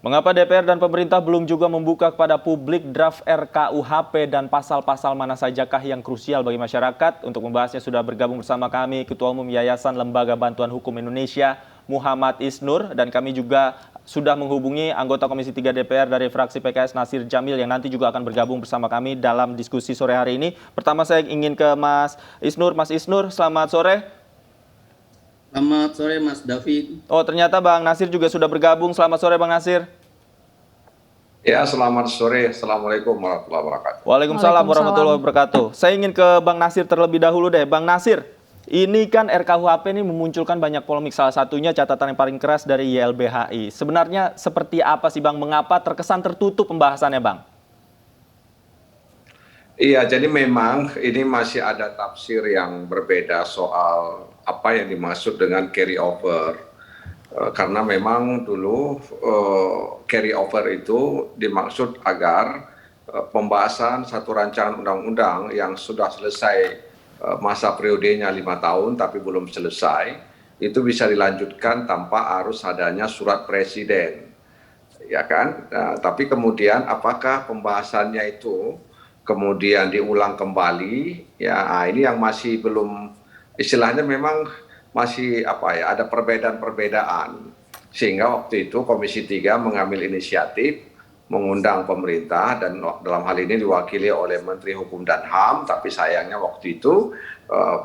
Mengapa DPR dan pemerintah belum juga membuka kepada publik draft RKUHP dan pasal-pasal mana sajakah yang krusial bagi masyarakat? Untuk membahasnya sudah bergabung bersama kami Ketua Umum Yayasan Lembaga Bantuan Hukum Indonesia, Muhammad Isnur, dan kami juga sudah menghubungi anggota Komisi 3 DPR dari fraksi PKS Natsir Djamil yang nanti juga akan bergabung bersama kami dalam diskusi sore hari ini. Pertama saya ingin ke Mas Isnur. Mas Isnur, selamat sore. Selamat sore Mas David. Oh, ternyata Bang Natsir juga sudah bergabung. Selamat sore Bang Natsir. Ya, selamat sore. Assalamualaikum warahmatullahi wabarakatuh. Waalaikumsalam warahmatullahi wabarakatuh. Saya ingin ke Bang Natsir terlebih dahulu deh. Bang Natsir, ini kan RKUHP ini memunculkan banyak polemik. Salah satunya catatan yang paling keras dari YLBHI. Sebenarnya seperti apa sih Bang? Mengapa terkesan tertutup pembahasannya Bang? Iya, jadi memang ini masih ada tafsir yang berbeda soal apa yang dimaksud dengan carry over. Karena memang dulu carry over itu dimaksud agar pembahasan satu rancangan undang-undang yang sudah selesai masa periodenya 5 tahun tapi belum selesai, itu bisa dilanjutkan tanpa harus adanya surat presiden. Ya kan? Nah, tapi kemudian apakah pembahasannya itu kemudian diulang kembali, ya ini yang masih belum, istilahnya memang masih ada perbedaan-perbedaan, sehingga waktu itu Komisi 3 mengambil inisiatif mengundang pemerintah dan dalam hal ini diwakili oleh Menteri Hukum dan HAM, tapi sayangnya waktu itu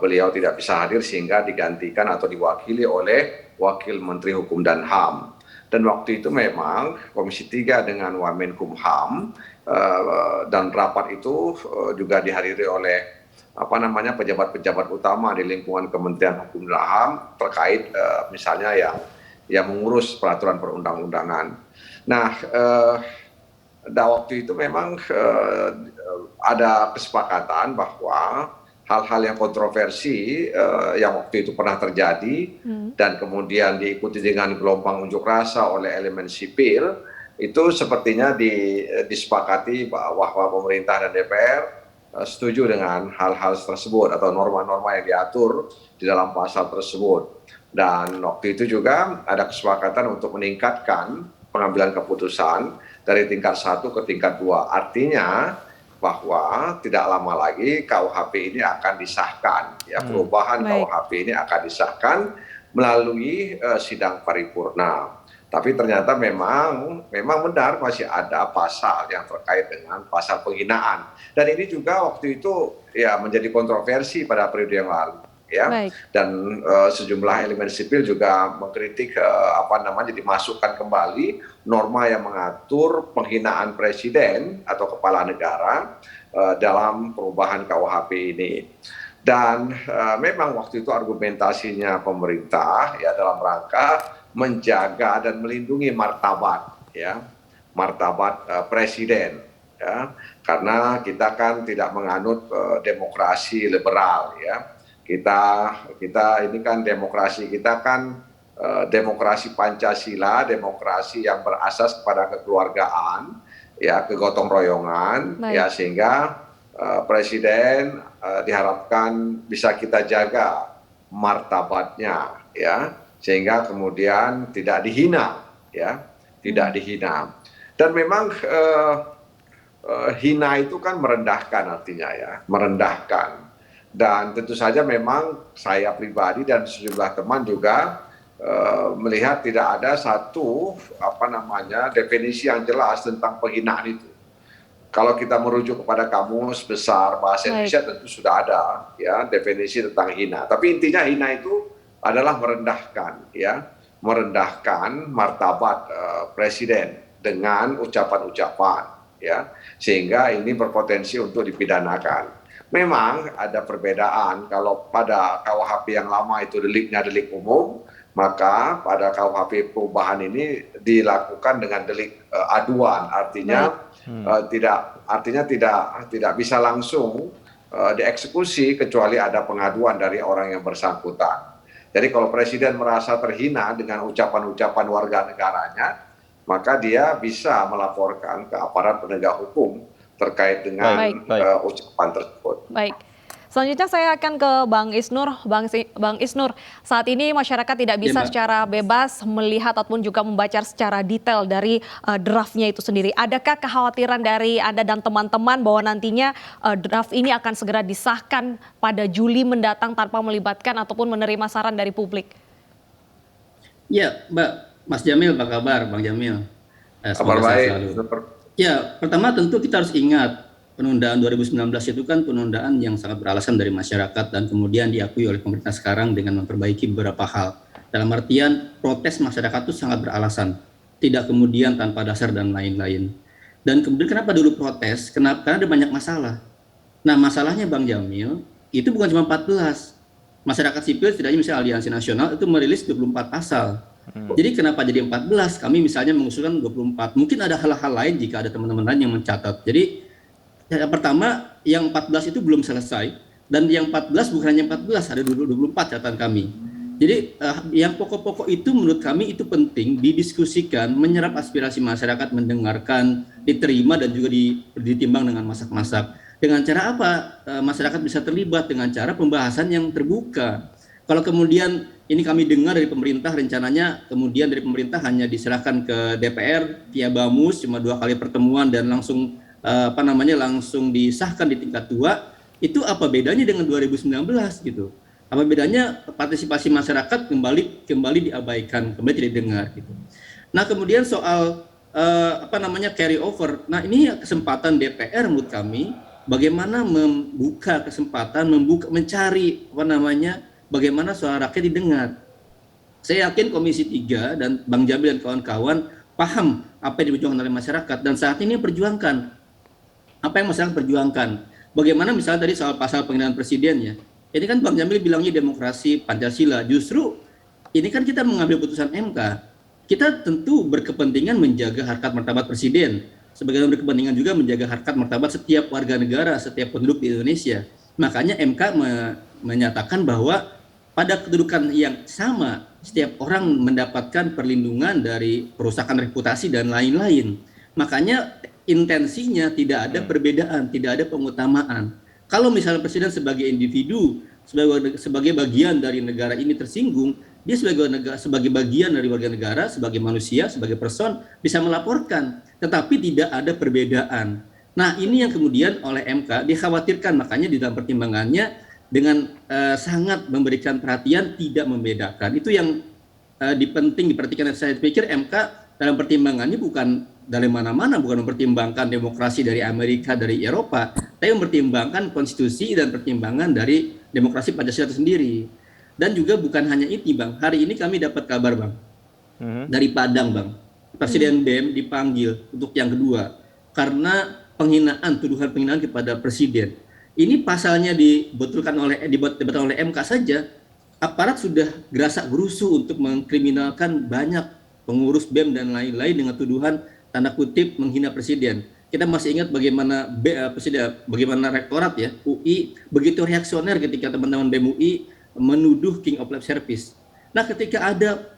beliau tidak bisa hadir sehingga digantikan atau diwakili oleh Wakil Menteri Hukum dan HAM. Dan waktu itu memang Komisi 3 dengan Wamenkumham dan rapat itu juga dihadiri oleh pejabat-pejabat utama di lingkungan Kementerian Hukum dan HAM terkait misalnya yang mengurus peraturan perundang-undangan. Nah, waktu itu memang ada kesepakatan bahwa hal-hal yang kontroversi yang waktu itu pernah terjadi dan kemudian diikuti dengan gelombang unjuk rasa oleh elemen sipil, itu sepertinya disepakati bahwa pemerintah dan DPR setuju dengan hal-hal tersebut atau norma-norma yang diatur di dalam pasal tersebut. Dan waktu itu juga ada kesepakatan untuk meningkatkan pengambilan keputusan dari tingkat 1 ke tingkat 2. Artinya bahwa tidak lama lagi KUHP ini akan disahkan, ya, perubahan KUHP ini akan disahkan melalui sidang paripurna. Tapi ternyata memang benar masih ada pasal yang terkait dengan pasal penghinaan, dan ini juga waktu itu ya menjadi kontroversi pada periode yang lalu, ya. Baik. Dan sejumlah elemen sipil juga mengkritik dimasukkan kembali norma yang mengatur penghinaan presiden atau kepala negara dalam perubahan KUHP ini. Dan memang waktu itu argumentasinya pemerintah ya dalam rangka menjaga dan melindungi martabat, ya, martabat presiden, ya, karena kita kan tidak menganut demokrasi liberal, ya. Kita ini kan demokrasi kita kan demokrasi Pancasila, demokrasi yang berasas kepada kekeluargaan, ya, kegotong royongan. Baik. Ya, sehingga presiden diharapkan bisa kita jaga martabatnya, ya, sehingga kemudian tidak dihina, ya, tidak dihina. Dan memang hina itu kan merendahkan artinya, ya, merendahkan. Dan tentu saja memang saya pribadi dan sejumlah teman juga melihat tidak ada satu definisi yang jelas tentang penghinaan itu. Kalau kita merujuk kepada kamus besar bahasa Indonesia, tentu sudah ada, ya, definisi tentang hina. Tapi intinya hina itu adalah merendahkan, ya, merendahkan martabat presiden dengan ucapan-ucapan, ya, sehingga ini berpotensi untuk dipidanakan. Memang ada perbedaan, kalau pada KUHP yang lama itu deliknya delik umum, maka pada KUHP perubahan ini dilakukan dengan delik aduan, artinya tidak bisa langsung dieksekusi kecuali ada pengaduan dari orang yang bersangkutan. Jadi kalau presiden merasa terhina dengan ucapan-ucapan warga negaranya, maka dia bisa melaporkan ke aparat penegak hukum terkait dengan ucapan tersebut. Baik. Selanjutnya saya akan ke Bang Isnur. Bang Isnur, saat ini masyarakat tidak bisa Mbak. secara bebas melihat ataupun juga membaca secara detail dari draftnya itu sendiri. Adakah kekhawatiran dari Anda dan teman-teman bahwa nantinya draft ini akan segera disahkan pada Juli mendatang tanpa melibatkan ataupun menerima saran dari publik? Ya, Mbak, Mas Jamil, apa kabar, Bang Jamil? Kabar Semoga sehat baik. selalu. Ya, pertama tentu kita harus ingat penundaan 2019 itu kan penundaan yang sangat beralasan dari masyarakat dan kemudian diakui oleh pemerintah sekarang dengan memperbaiki beberapa hal. Dalam artian protes masyarakat itu sangat beralasan, tidak kemudian tanpa dasar dan lain-lain. Dan kemudian kenapa dulu protes? Karena ada banyak masalah. Nah, masalahnya Bang Jamil, itu bukan cuma 14. Masyarakat sipil, setidaknya misalnya Aliansi Nasional itu merilis 24 pasal. Jadi kenapa jadi 14? Kami misalnya mengusulkan 24. Mungkin ada hal-hal lain jika ada teman-teman lain yang mencatat. Jadi yang pertama, yang 14 itu belum selesai. Dan yang 14 bukan hanya 14, ada 24 catatan kami. Jadi yang pokok-pokok itu menurut kami itu penting didiskusikan, menyerap aspirasi masyarakat, mendengarkan, diterima dan juga ditimbang dengan masak-masak. Dengan cara apa masyarakat bisa terlibat? Dengan cara pembahasan yang terbuka. Kalau kemudian ini kami dengar dari pemerintah, rencananya kemudian dari pemerintah hanya diserahkan ke DPR via Bamus, cuma 2 kali pertemuan dan langsung langsung disahkan di tingkat 2, itu apa bedanya dengan 2019 gitu? Apa bedanya partisipasi masyarakat kembali diabaikan, kembali tidak didengar gitu. Nah, kemudian soal carry over. Nah, ini kesempatan DPR menurut kami bagaimana membuka kesempatan, mencari bagaimana suara rakyat didengar. Saya yakin Komisi 3 dan Bang Jamil dan kawan-kawan paham apa yang diperjuangkan oleh masyarakat dan saat ini perjuangkan. Apa yang masyarakat perjuangkan? Bagaimana misalnya tadi soal pasal penghinaan presiden ya. Ini kan Bang Jamil bilangnya demokrasi Pancasila. Justru ini kan kita mengambil putusan MK. Kita tentu berkepentingan menjaga harkat martabat presiden. Sebagaimana berkepentingan juga menjaga harkat martabat setiap warga negara, setiap penduduk di Indonesia. Makanya MK menyatakan bahwa pada kedudukan yang sama, setiap orang mendapatkan perlindungan dari perusakan reputasi dan lain-lain. Makanya intensinya tidak ada perbedaan, tidak ada pengutamaan. Kalau misalnya presiden sebagai individu, sebagai bagian dari negara ini tersinggung, dia sebagai bagian dari warga negara, sebagai manusia, sebagai person, bisa melaporkan. Tetapi tidak ada perbedaan. Nah, ini yang kemudian oleh MK dikhawatirkan, makanya di dalam pertimbangannya dengan sangat memberikan perhatian, tidak membedakan. Itu yang diperhatikan. Saya pikir MK dalam pertimbangannya bukan dari mana-mana, bukan mempertimbangkan demokrasi dari Amerika, dari Eropa, tapi mempertimbangkan konstitusi dan pertimbangan dari demokrasi Pancasila itu sendiri. Dan juga bukan hanya itu, Bang. Hari ini kami dapat kabar, Bang, dari Padang, Bang. Presiden BEM dipanggil untuk yang kedua karena tuduhan penghinaan kepada presiden. Ini pasalnya dibatalkan oleh MK saja, aparat sudah gerasak gerusu untuk mengkriminalkan banyak pengurus BEM dan lain-lain dengan tuduhan tanda kutip menghina presiden. Kita masih ingat bagaimana rektorat ya UI begitu reaksioner ketika teman-teman BEM UI menuduh King of Lab Service. Nah, ketika ada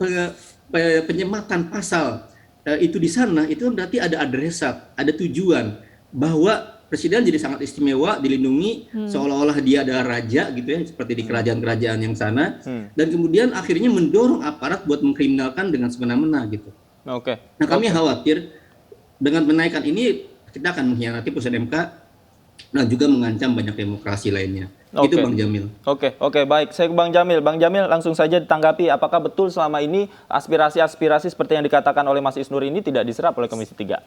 penyematan pasal itu di sana, itu berarti ada adresat, ada tujuan bahwa presiden jadi sangat istimewa, dilindungi seolah-olah dia adalah raja gitu ya, seperti di kerajaan-kerajaan yang sana, dan kemudian akhirnya mendorong aparat buat mengkriminalkan dengan semena-mena gitu. Oke. Nah, kami khawatir dengan menaikkan ini kita akan mengkhianati putusan MK dan juga mengancam banyak demokrasi lainnya. Itu Bang Jamil. Oke, baik. Saya ke Bang Jamil. Bang Jamil langsung saja ditanggapi, apakah betul selama ini aspirasi-aspirasi seperti yang dikatakan oleh Mas Isnur ini tidak diserap oleh Komisi 3?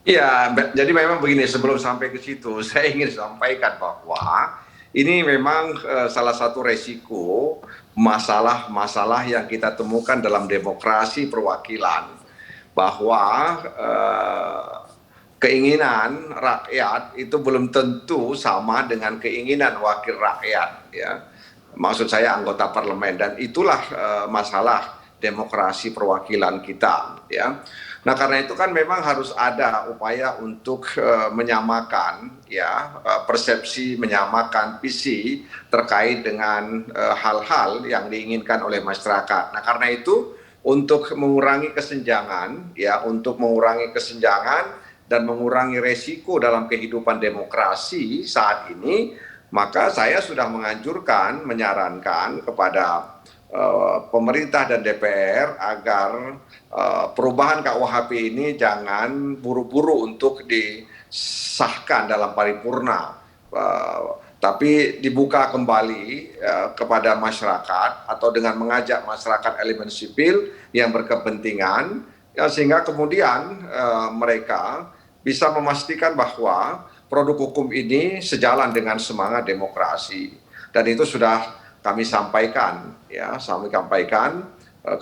Iya, jadi memang begini, sebelum sampai ke situ, saya ingin sampaikan bahwa ini memang salah satu resiko masalah-masalah yang kita temukan dalam demokrasi perwakilan, bahwa keinginan rakyat itu belum tentu sama dengan keinginan wakil rakyat, ya. Maksud saya anggota parlemen, dan itulah masalah demokrasi perwakilan kita, ya. Nah, karena itu kan memang harus ada upaya untuk menyamakan ya persepsi, menyamakan visi terkait dengan hal-hal yang diinginkan oleh masyarakat. Nah, karena itu untuk mengurangi kesenjangan dan mengurangi resiko dalam kehidupan demokrasi saat ini, maka saya sudah menyarankan kepada pemerintah dan DPR agar perubahan KUHP ini jangan buru-buru untuk disahkan dalam paripurna, tapi dibuka kembali kepada masyarakat atau dengan mengajak masyarakat elemen sipil yang berkepentingan, ya, sehingga kemudian mereka bisa memastikan bahwa produk hukum ini sejalan dengan semangat demokrasi, dan itu sudah kami sampaikan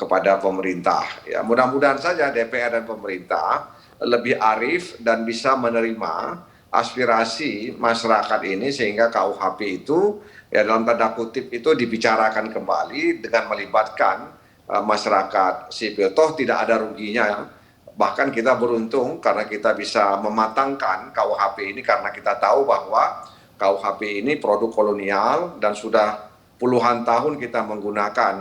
kepada pemerintah. Ya, mudah-mudahan saja DPR dan pemerintah lebih arif dan bisa menerima aspirasi masyarakat ini sehingga KUHP itu, ya, dalam tanda kutip itu dibicarakan kembali dengan melibatkan masyarakat sipil. Toh tidak ada ruginya. Bahkan kita beruntung karena kita bisa mematangkan KUHP ini karena kita tahu bahwa KUHP ini produk kolonial dan sudah puluhan tahun kita menggunakan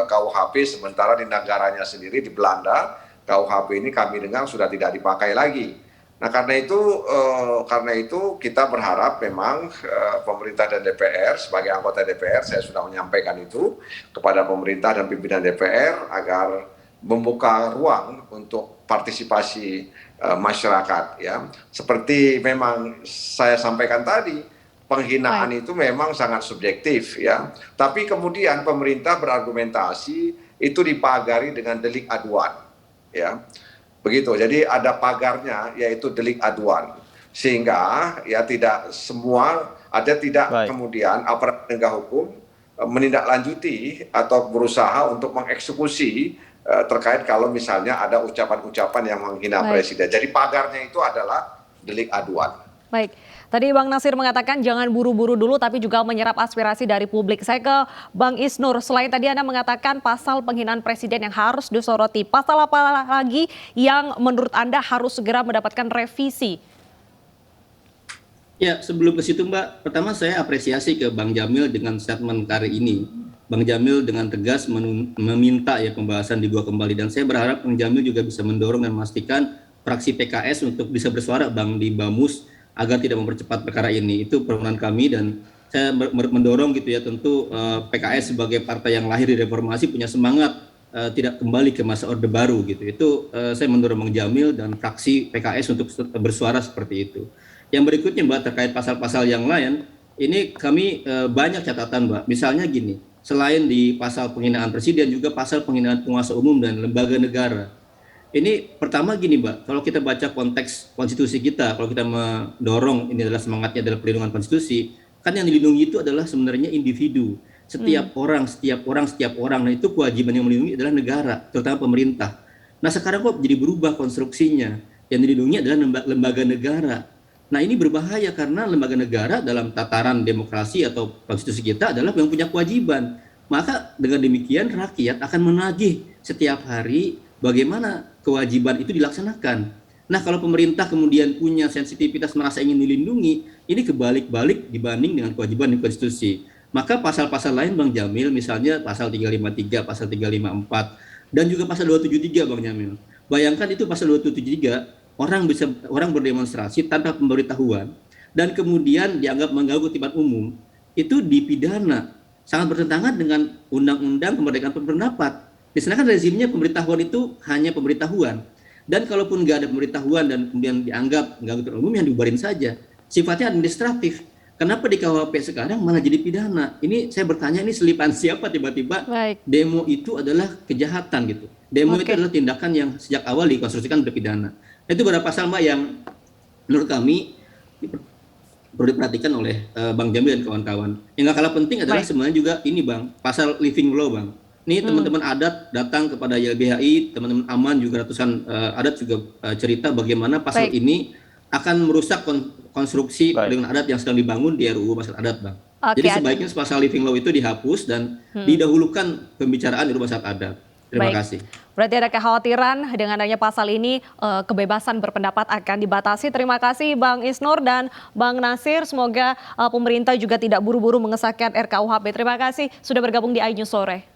KUHP, sementara di negaranya sendiri, di Belanda, KUHP ini kami dengar sudah tidak dipakai lagi. Nah, karena itu kita berharap memang pemerintah dan DPR, sebagai anggota DPR saya sudah menyampaikan itu kepada pemerintah dan pimpinan DPR agar membuka ruang untuk partisipasi masyarakat, ya. Seperti memang saya sampaikan tadi, penghinaan itu memang sangat subjektif, ya. Tapi kemudian pemerintah berargumentasi itu dipagari dengan delik aduan, ya. Begitu. Jadi ada pagarnya, yaitu delik aduan. Sehingga ya tidak kemudian aparat penegak hukum menindaklanjuti atau berusaha untuk mengeksekusi terkait kalau misalnya ada ucapan-ucapan yang menghina presiden. Jadi pagarnya itu adalah delik aduan. Baik, tadi Bang Nasir mengatakan jangan buru-buru dulu tapi juga menyerap aspirasi dari publik. Saya ke Bang Isnur, selain tadi Anda mengatakan pasal penghinaan presiden yang harus disoroti, pasal apa lagi yang menurut Anda harus segera mendapatkan revisi? Ya, sebelum ke situ Mbak, pertama saya apresiasi ke Bang Jamil dengan statement kali ini. Bang Jamil dengan tegas meminta ya pembahasan dibuka kembali, dan saya berharap Bang Jamil juga bisa mendorong dan memastikan fraksi PKS untuk bisa bersuara Bang di Bamus agar tidak mempercepat perkara ini. Itu permohonan kami, dan saya mendorong gitu ya, tentu PKS sebagai partai yang lahir di reformasi punya semangat tidak kembali ke masa Orde Baru gitu. Itu saya mendorong Bang Jamil dan fraksi PKS untuk bersuara seperti itu. Yang berikutnya Mbak, terkait pasal-pasal yang lain, ini kami banyak catatan Mbak. Misalnya gini, selain di pasal penghinaan presiden, juga pasal penghinaan penguasa umum dan lembaga negara. Ini pertama gini Mbak, kalau kita baca konteks konstitusi kita, kalau kita mendorong ini adalah semangatnya adalah perlindungan konstitusi, kan yang dilindungi itu adalah sebenarnya individu. Setiap orang. Nah itu kewajiban yang melindungi adalah negara, terutama pemerintah. Nah sekarang kok jadi berubah konstruksinya, yang dilindungi adalah lembaga negara. Nah ini berbahaya karena lembaga negara dalam tataran demokrasi atau konstitusi kita adalah yang punya kewajiban. Maka dengan demikian rakyat akan menagih setiap hari bagaimana kewajiban itu dilaksanakan. Nah kalau pemerintah kemudian punya sensitivitas merasa ingin dilindungi, ini kebalik-balik dibanding dengan kewajiban di konstitusi. Maka pasal-pasal lain Bang Jamil, misalnya pasal 353, pasal 354, dan juga pasal 273 Bang Jamil. Bayangkan itu pasal 273, orang berdemonstrasi tanpa pemberitahuan, dan kemudian dianggap mengganggu tertiban umum, itu dipidana. Sangat bertentangan dengan Undang-Undang Kemerdekaan Berpendapat. Di sana kan rezimnya pemberitahuan itu hanya pemberitahuan. Dan kalaupun nggak ada pemberitahuan dan kemudian dianggap mengganggu tertiban umum, yang dibubarin saja. Sifatnya administratif. Kenapa di KUHP sekarang malah jadi pidana? Ini saya bertanya, ini selipan siapa tiba-tiba demo itu adalah kejahatan gitu. Demo itu adalah tindakan yang sejak awal dikonstruksikan berpidana. Itu beberapa pasal Mbak yang menurut kami perlu diperhatikan oleh Bang Jamil dan kawan-kawan. Yang gak kalah penting adalah sebenarnya juga ini Bang, pasal living law Bang. Ini teman-teman adat datang kepada YLBHI, teman-teman aman juga ratusan adat juga cerita bagaimana pasal ini akan merusak konstruksi dengan adat yang sedang dibangun di RUU Masyarakat Adat Bang. Jadi sebaiknya pasal living law itu dihapus dan didahulukan pembicaraan di RUU Masyarakat Adat. Terima kasih. Berarti ada kekhawatiran dengan adanya pasal ini kebebasan berpendapat akan dibatasi. Terima kasih Bang Isnur dan Bang Nasir. Semoga pemerintah juga tidak buru-buru mengesahkan RKUHP. Terima kasih sudah bergabung di iNews Sore.